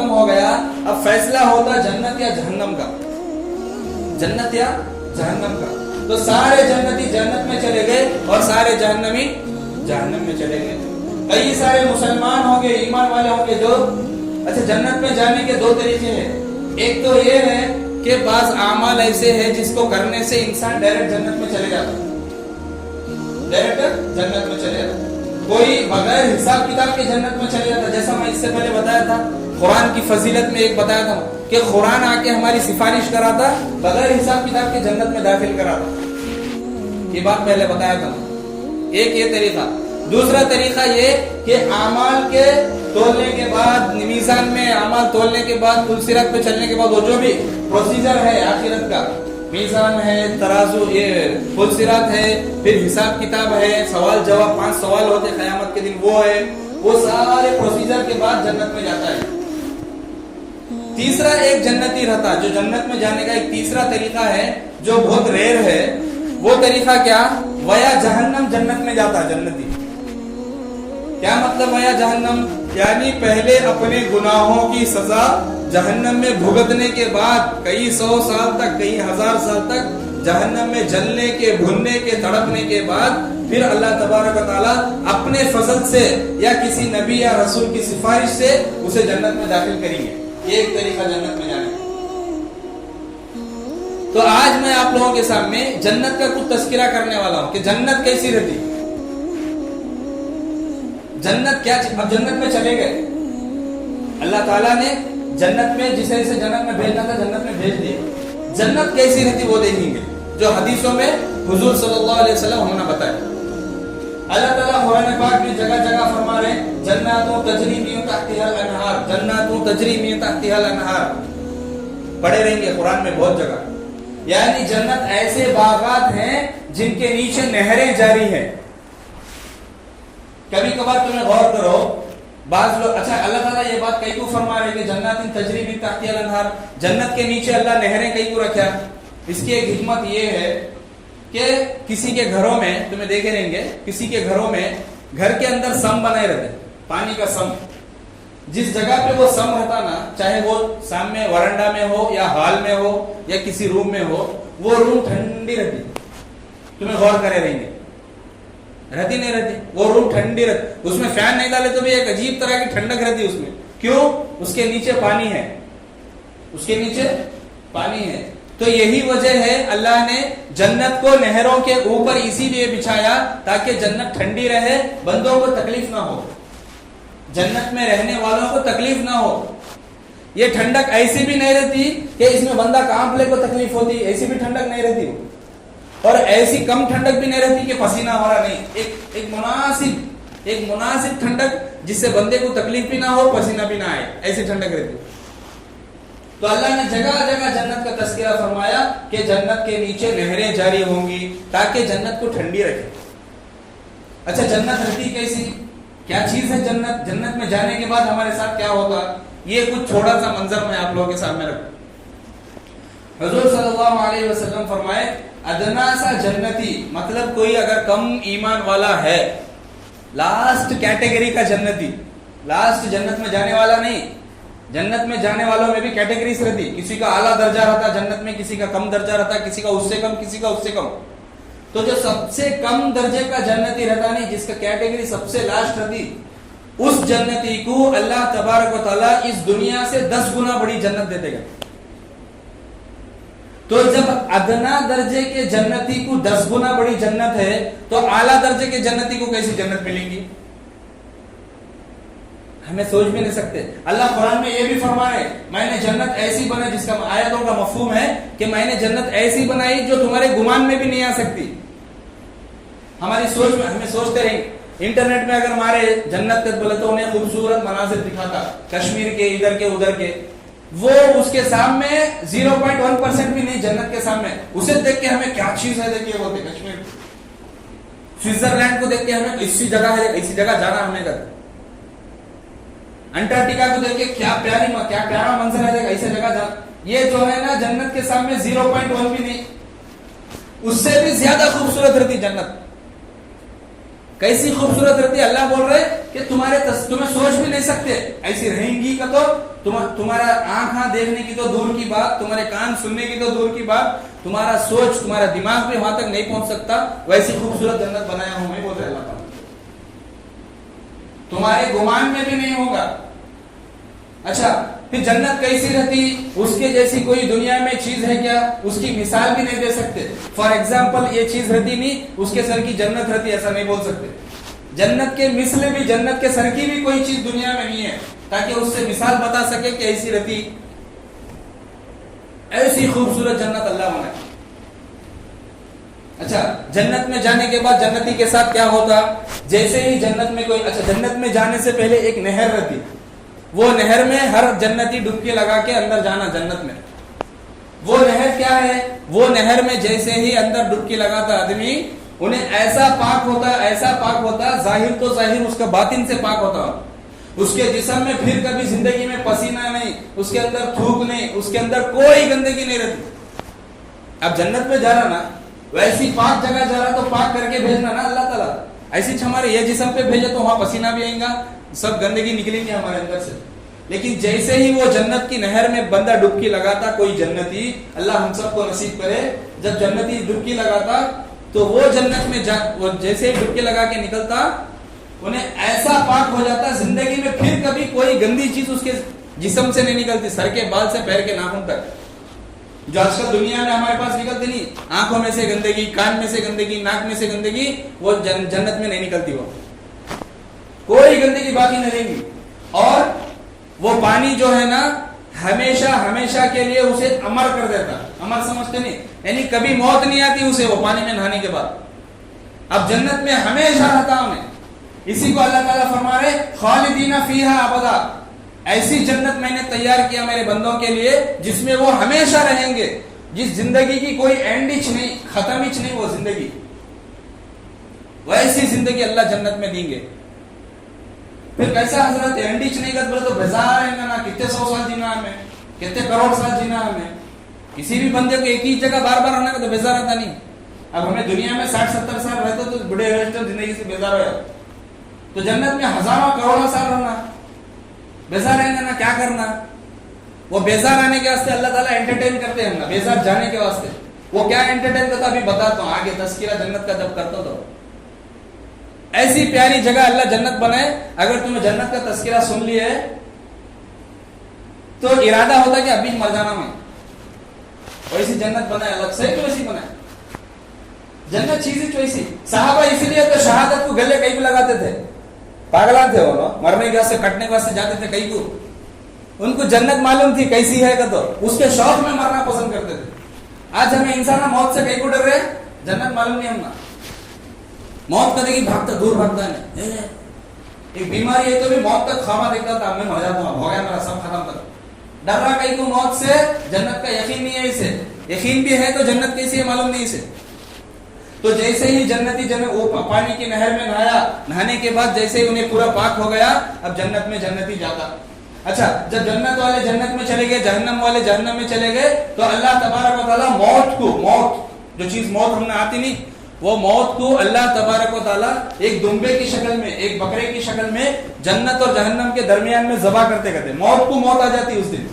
ختم ہو گیا. اب فیصلہ ہوتا جنت یا جہنم کا, جنت یا جہنم کا. تو سارے جنتی جنت میں چلے گئے اور سارے جہنمی جہنم میں چلے گئے. کئی سارے مسلمان ہوں گے, ایمان والے ہوں گے جو, اچھا جنت میں جانے کے دو طریقے ہیں. ایک تو یہ ہے کہ بعض اعمال ایسے ہیں جس کو کرنے سے انسان ڈائریکٹ جنت میں چلے جاتا, ڈائریکٹ جنت میں چلے جاتا. کوئی بغیر حساب کتاب کے جنت میں چلے جاتا. جیسا میں اس سے پہلے بتایا تھا, قرآن کی فضیلت میں ایک بتایا تھا کہ قرآن آ کے ہماری سفارش کراتا, بغیر حساب کتاب کے جنت میں داخل کراتا. یہ بات پہلے بتایا تھا. ایک یہ طریقہ. دوسرا طریقہ یہ کہ اعمال کے تولنے کے بعد, میزان میں اعمال تولنے کے بعد, پل صراط پہ چلنے کے بعد وہ جو بھی پروسیجر ہے آخرت کا, میزان ہے, ترازو, یہ پل صراط ہے, پھر حساب کتاب ہے, سوال جواب, 5 سوال ہوتے قیامت کے دن, وہ ہے, وہ سارے پروسیجر کے بعد جنت میں جاتا ہے. تیسرا ایک جنتی رہتا, جو جنت میں جانے کا ایک تیسرا طریقہ ہے جو بہت ریئر ہے. وہ طریقہ کیا, ویا جہنم جنت میں جاتا جنتی. کیا مطلب ویا جہنم, یعنی پہلے اپنے گناہوں کی سزا جہنم میں بھگتنے کے بعد کئی 100 سال تک, کئی 1000 سال تک جہنم میں جلنے کے, بھوننے کے, تڑپنے کے بعد پھر اللہ تبارک و تعالی اپنے فضل سے یا کسی نبی یا رسول کی سفارش سے اسے جنت میں داخل کریں گے. یہ ایک طریقہ جنت میں جانے کا. تو آج میں آپ لوگوں کے سامنے جنت کا کچھ تذکرہ کرنے والا ہوں کہ جنت کیسی رہتی, جنت کیا. اب جنت میں چلے گئے, اللہ تعالیٰ نے جنت میں جسے جنت میں بھیجنا تھا جنت میں بھیج دیا. جنت کیسی رہتی وہ دیکھیں گے جو حدیثوں میں حضور صلی اللہ علیہ وسلم ہم نے بتایا. اللہ تعالیٰ قرآن پاک میں جگہ جگہ فرما رہے ہیں جناتوں تجری من تحتها الانہار, جناتوں تجری من تحتها الانہار. پڑھے رہیں گے قرآن میں بہت جگہ. یعنی جنت ایسے باغات ہیں جن کے نیچے نہریں جاری ہیں. کبھی کبھار تمہیں غور کرو, بعض لوگ, اچھا اللہ تعالیٰ یہ بات کئی کو فرما رہے کہ جنات تجری من تحتها الانہار, جنت کے نیچے اللہ نہریں کئی کو رکھا. اس کی ایک حکمت یہ ہے کہ کسی کے گھروں میں تمہیں دیکھے رہیں گے, کسی کے گھروں میں گھر کے اندر سم بنائے رہتے, پانی کا سم. جس جگہ پہ وہ سم رہتا نا, چاہے وہ سامنے ورنڈا میں ہو یا ہال میں ہو یا کسی روم میں ہو, وہ روم ٹھنڈی رہتی. تمہیں غور کرے رہیں گے, رہتی نہیں رہتی, وہ روم ٹھنڈی رہتی. اس میں فین نہیں ڈالے تو بھی ایک عجیب طرح کی ٹھنڈک رہتی اس میں. کیوں؟ اس کے نیچے پانی ہے, اس کے نیچے پانی ہے. تو یہی وجہ ہے اللہ نے جنت کو نہروں کے اوپر اسی لیے بچھایا تاکہ جنت ٹھنڈی رہے, بندوں کو تکلیف نہ ہو, جنت میں رہنے والوں کو تکلیف نہ ہو. یہ ٹھنڈک ایسی بھی نہیں رہتی کہ اس میں بندہ کانپ لے کو تکلیف ہوتی, ایسی بھی ٹھنڈک نہیں رہتی. اور ایسی کم ٹھنڈک بھی نہیں رہتی کہ پسینہ ہو رہا نہیں. ایک مناسب ٹھنڈک جس سے بندے کو تکلیف بھی نہ ہو, پسینہ بھی نہ آئے, ایسی ٹھنڈک رہتی. تو اللہ نے جگہ جگہ جنت کا تذکرہ فرمایا کہ جنت کے نیچے نہریں جاری ہوں گی تاکہ جنت کو ٹھنڈی رکھے. اچھا جنت رہتی کیسی, کیا چیز ہے جنت, جنت میں جانے کے بعد ہمارے ساتھ کیا ہوگا, یہ کچھ تھوڑا سا منظر میں آپ لوگوں کے سامنے رکھوں. حضور صلی اللہ علیہ وسلم فرمائے ادنا سا جنتی, مطلب کوئی اگر کم ایمان والا ہے, لاسٹ کیٹیگری کا جنتی, لاسٹ جنت میں جانے والا نہیں. جنت میں جانے والوں میں بھی کیٹیگریز رہتی, کسی کا اعلیٰ درجہ رہتا جنت میں, کسی کا کم درجہ رہتا, کسی کا اس سے کم, کسی کا اس سے کم. تو جو سب سے کم درجے کا جنتی رہتا نہیں, جس کا کیٹیگری سب سے لاسٹ رہتی, اس جنتی کو اللہ تبارک و تعالیٰ اس دنیا سے 10 گنا بڑی جنت دے دے گا. تو جب ادنا درجے کے جنتی کو 10 گنا بڑی جنت ہے تو اعلیٰ درجے کے جنتی کو کیسی جنت ملے گی, ہمیں سوچ بھی نہیں سکتے. اللہ قرآن میں یہ بھی فرما رہے میں نے جنت ایسی بنائی, جس کا آیتوں کا مفہوم ہے کہ میں نے جنت ایسی بنائی جو تمہارے گمان میں بھی نہیں آ سکتی. ہماری سوچ میں, ہمیں سوچتے رہیں, انٹرنیٹ میں اگر ہمارے جنت کے بولے تو انہیں خوبصورت مناظر دکھاتا, کشمیر کے, ادھر کے, ادھر کے, وہ اس کے سامنے 0.1% بھی نہیں جنت کے سامنے. اسے دیکھ کے ہمیں کیا چیز ہے, دیکھیے ہوتے کشمیر, سوئٹزرلینڈ کو دیکھ کے ہمیں اسی جگہ ہے, اسی جگہ جانا ہمیں کرتے. انٹارکٹیکا کو دیکھ کے کیا پیارا منظر ہے, ایسے جگہ جا. یہ جو ہے نا جنت کے سامنے 0.1 بھی نہیں, اس سے بھی زیادہ خوبصورت رہتی جنت. कैसी खूबसूरत रहती है। अल्लाह बोल रहे कि तुम्हें सोच भी नहीं सकते ऐसी रहेंगी का, तो तुम्हारा आंखें देखने की तो दूर की बात, तुम्हारे कान सुनने की तो दूर की बात, तुम्हारा सोच, तुम्हारा दिमाग भी वहां तक नहीं पहुंच सकता, वैसी खूबसूरत जन्नत बनाया हूं मैं, बोल रहे अल्लाह ताला। तुम्हारे गुमान में भी नहीं होगा। अच्छा, फिर जन्नत कैसी रहती, उसके जैसी कोई दुनिया में चीज है क्या, उसकी मिसाल भी नहीं दे सकते। फॉर एग्जाम्पल ये चीज रहती नहीं, उसके सर की जन्नत रहती, ऐसा नहीं बोल सकते। जन्नत के मिसल भी, जन्नत के सर की भी कोई चीज दुनिया में नहीं है, ताकि उससे मिसाल बता सके कि ऐसी रहती। ऐसी खूबसूरत जन्नत अल्लाह बनाए। अच्छा, जन्नत में जाने के बाद जन्नती के साथ क्या होता, जैसे ही जन्नत में कोई, अच्छा जन्नत में जाने से पहले एक नहर रहती, वो नहर में हर जन्नती डुबकी लगा के अंदर जाना जन्नत में। वो नहर क्या है, वो नहर में जैसे ही अंदर डुबकी लगाता आदमी, उन्हें ऐसा पाक होता, जाहिर तो जाहिर, उसका बातिन से पाक होता। उसके जिस्म में फिर कभी जिंदगी में पसीना नहीं, उसके अंदर थूक नहीं, उसके अंदर कोई गंदगी नहीं रहती। अब जन्नत में जा रहा ना, वैसी पाक जगह जा रहा तो पाक करके भेजना ना अल्लाह ताला। ऐसी हमारे ये जिस्म पे भेजे तो वहां पसीना भी आएगा, सब गंदगी निकलेंगे हमारे अंदर से। लेकिन जैसे ही वो जन्नत की नहर में बंदा डुबकी लगाता, कोई जन्नती, अल्लाह हम सबको नसीब करे, जब जन्नती डुबकी लगाता तो वो जन्नत में वो जैसे ही डुबकी लगा के निकलता, उन्हें ऐसा पाक हो जाता, जिंदगी में फिर कभी कोई गंदी चीज उसके जिस्म से नहीं निकलती, सर के बाल से पैर के नाखून तक, जो आजकल दुनिया में हमारे पास निकलती नहीं। आंखों में से गंदगी, कान में से गंदगी, नाक में से गंदगी, वो जन्नत में नहीं निकलती, वो कोई गंदगी बाकी नहीं रहेगी। और वो पानी जो है ना, हमेशा हमेशा के लिए उसे अमर कर देता। अमर समझते नहीं, यानी कभी मौत नहीं आती उसे वो पानी में नहाने के बाद। अब जन्नत में हमेशा रहता उन्हें, इसी को अल्लाह ताला फरमा रहे खालिदीना फीहा अबदा, ऐसी जन्नत मैंने तैयार किया मेरे बंदों के लिए जिसमें वो हमेशा रहेंगे, जिस जिंदगी की कोई एंडिच नहीं, खत्मिच नहीं वो जिंदगी, वैसी जिंदगी अल्लाह जन्नत में देंगे। फिर कैसा हजरत एंडिच नहीं कर बोले तो बेजार रहेंगे ना, कितने 100 साल जीना हमें, कितने करोड़ साल जीना हमें। किसी भी बंदे को एक ही जगह बार बार रहने का तो बेजार आता नहीं। अब हमें दुनिया में 60-70 साल रहते तो बड़े जिंदगी से बेजार हो, तो जन्नत में हजारों करोड़ों साल रहना, बेजार रहेंगे ना, क्या करना। वो बेजार आने के वास्ते अल्लाह ताला एंटरटेन करते हैं ना, बेजार जाने के वास्ते वो क्या एंटरटेन करता अभी बताता हूं आगे, तस्कीरा जन्नत का जब करता तो। ऐसी प्यारी जगह अल्लाह जन्नत बनाए। अगर तुम्हें जन्नत का तस्कीरा सुन लिया है तो इरादा होता कि अभी मर जाना मैं, वैसी जन्नत बनाए, अलग से क्यों ऐसी बनाए जन्नत, चीजें तो ऐसी। साहबा इसीलिए तो शहादत को गले कहीं भी लगाते थे, पागला थे वो, मरने के वास्ते कटने के वास्ते जाते थे कहीं को, उनको जन्नत मालूम थी कैसी है का, तो उसके शौक में मरना पसंद करते थे। आज हमें इंसान मौत से कहीं को डर रहे, जन्नत मालूम नहीं हमना, मौत करेगी भागता, दूर भागता नहीं। एक बीमारी है तो भी मौत तक खामा देखता था, मैं मर जाता हूं, हो गया मेरा सब खत्म कर, डर रहा कहीं को मौत से, जन्नत का यकीन नहीं है इसे, यकीन भी है तो जन्नत कैसी है मालूम नहीं इसे। तो जैसे ही जन्नती वो पानी की नहर में नहाया, नहाने के बाद जैसे ही उन्हें पूरा पाक हो गया, अब जन्नत में जन्नती जाता। अच्छा, जब जन्नत वाले जन्नत में चले गए, जहन्नम वाले जहन्नम में चले गए, तो अल्लाह तबारक व तआला मौत जो चीज मौत हमने आती नहीं, वो मौत को अल्लाह तबारक व तआला एक दुम्बे की शक्ल में, एक बकरे की शक्ल में जन्नत और जहन्नम के दरमियान में ज़बा करते करते मौत को मौत आ जाती उस दिन।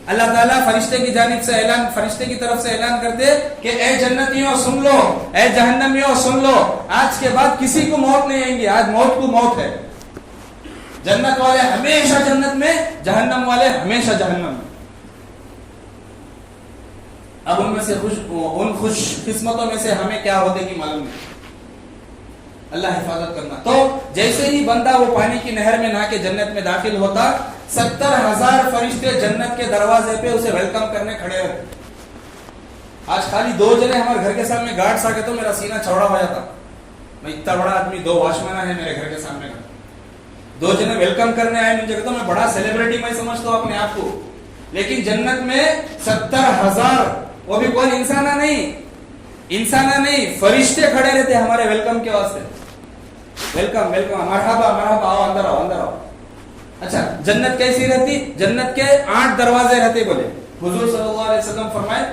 अल्लाह ताला फरिश्ते की जानिब से ऐलान, फरिश्ते की तरफ से ऐलान करते कि ए जन्नतियों सुन लो, ए जहन्नमियों सुन लो, आज के बाद किसी को मौत नहीं आएगी, आज मौत को मौत है। जन्नत वाले हमेशा जन्नत में, जहन्नम वाले हमेशा जहन्नम में। अब उनमें से उन खुश किस्मतों में से हमें क्या होते कि मालूम नहीं, अल्लाह हिफाजत करना। तो जैसे ही बंदा वो पानी की नहर में नहा के जन्नत में दाखिल होता, 70,000 फरिश्ते जन्नत के दरवाजे पे उसे वेलकम करने खड़े रहते। आज खाली 2 जने हमारे घर के सामने गार्ड्स आ गए तो मेरा सीना चौड़ा हो जाता, मैं इतना बड़ा आदमी, 2 वॉचमैन है मेरे घर के सामने का, 2 जने वेलकम करने आए मुझे, तो मैं बड़ा सेलिब्रिटी मैं समझता हूं अपने आप को। लेकिन जन्नत में 70,000, वो भी कौन, इंसाना नहीं, फरिश्ते खड़े रहते हमारे वेलकम के वास्ते। वेलकम वेलकम, मरहबा मरहबा, आओ अंदर आओ अंदर आओ। अच्छा, जन्नत कैसी रहती, जन्नत के 8 दरवाजे रहते बोले हुजूर सल्लल्लाहु अलैहि वसल्लम फरमाए।